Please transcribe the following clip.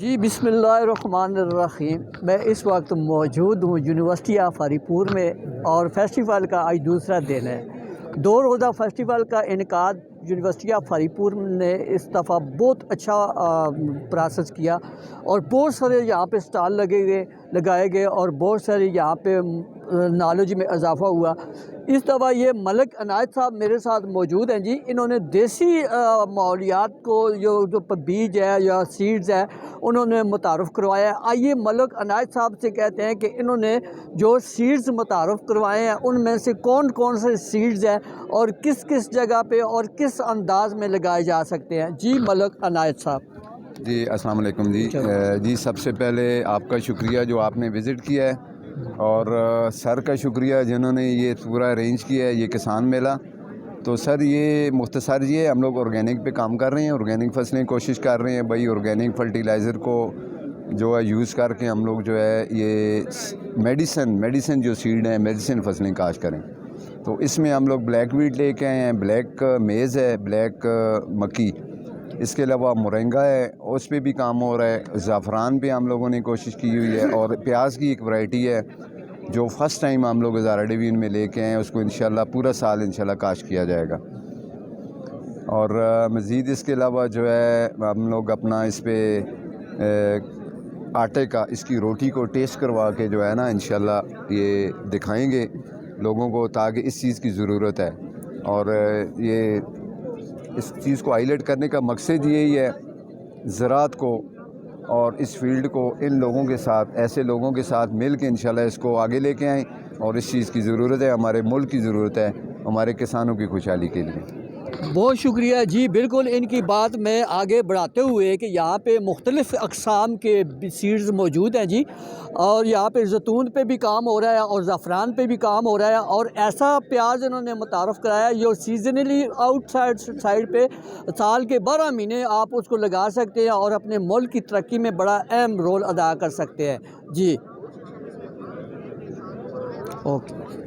جی بسم اللہ الرحمن الرحیم۔ میں اس وقت موجود ہوں یونیورسٹی آف ہری پور میں، اور فیسٹیول کا آج دوسرا دن ہے۔ 2 روزہ فیسٹیول کا انعقاد یونیورسٹی آف ہری پور نے اس دفعہ بہت اچھا پروسیس کیا، اور بہت سارے یہاں پہ سٹال لگائے گئے اور بہت سارے یہاں پہ نالج میں اضافہ ہوا۔ اس دفعہ یہ ملک عنایت صاحب میرے ساتھ موجود ہیں جی۔ انہوں نے دیسی ماحولیات کو جو بیج ہے یا سیڈز ہے انہوں نے متعارف کروایا ہے۔ آئیے ملک عنایت صاحب سے کہتے ہیں کہ انہوں نے جو سیڈز متعارف کروائے ہیں ان میں سے کون کون سے سیڈز ہیں اور کس کس جگہ پہ اور کس انداز میں لگائے جا سکتے ہیں۔ جی ملک عنایت صاحب۔ جی السلام علیکم جی سب سے پہلے آپ کا شکریہ جو آپ نے وزٹ کیا ہے، اور سر کا شکریہ جنہوں نے یہ پورا ارینج کیا ہے یہ کسان میلہ۔ تو سر یہ مختصر یہ ہم لوگ آرگینک پہ کام کر رہے ہیں، آرگینک فصلیں کوشش کر رہے ہیں بھائی، آرگینک فرٹیلائزر کو جو ہے یوز کر کے ہم لوگ جو ہے یہ میڈیسن جو سیڈ ہیں، میڈیسن فصلیں کاشت کریں۔ تو اس میں ہم لوگ بلیک ویٹ لے کے آئے ہیں، بلیک میز ہے، بلیک مکی، اس کے علاوہ مورنگا ہے، اس پہ بھی کام ہو رہا ہے۔ زعفران پہ ہم لوگوں نے کوشش کی ہوئی ہے، اور پیاز کی ایک ورائٹی ہے جو فرسٹ ٹائم ہم لوگ ہزارہ ڈویژن میں لے کے آئے ہیں، اس کو انشاءاللہ پورا سال انشاءاللہ کاشت کیا جائے گا۔ اور مزید اس کے علاوہ جو ہے ہم لوگ اپنا اس پہ آٹے کا اس کی روٹی کو ٹیسٹ کروا کے جو ہے نا انشاءاللہ یہ دکھائیں گے لوگوں کو، تاکہ اس چیز کی ضرورت ہے، اور یہ اس چیز کو ہائی لائٹ کرنے کا مقصد یہی ہے زراعت کو اور اس فیلڈ کو ان لوگوں کے ساتھ، ایسے لوگوں کے ساتھ مل کے انشاءاللہ اس کو آگے لے کے آئیں، اور اس چیز کی ضرورت ہے، ہمارے ملک کی ضرورت ہے، ہمارے کسانوں کی خوشحالی کے لیے۔ بہت شکریہ جی، بالکل ان کی بات میں آگے بڑھاتے ہوئے کہ یہاں پہ مختلف اقسام کے سیڈز موجود ہیں جی، اور یہاں پہ زیتون پہ بھی کام ہو رہا ہے اور زعفران پہ بھی کام ہو رہا ہے، اور ایسا پیاز انہوں نے متعارف کرایا جو سیزنلی آؤٹ سائڈ پہ سال کے 12 مہینے آپ اس کو لگا سکتے ہیں اور اپنے ملک کی ترقی میں بڑا اہم رول ادا کر سکتے ہیں۔ جی اوکے۔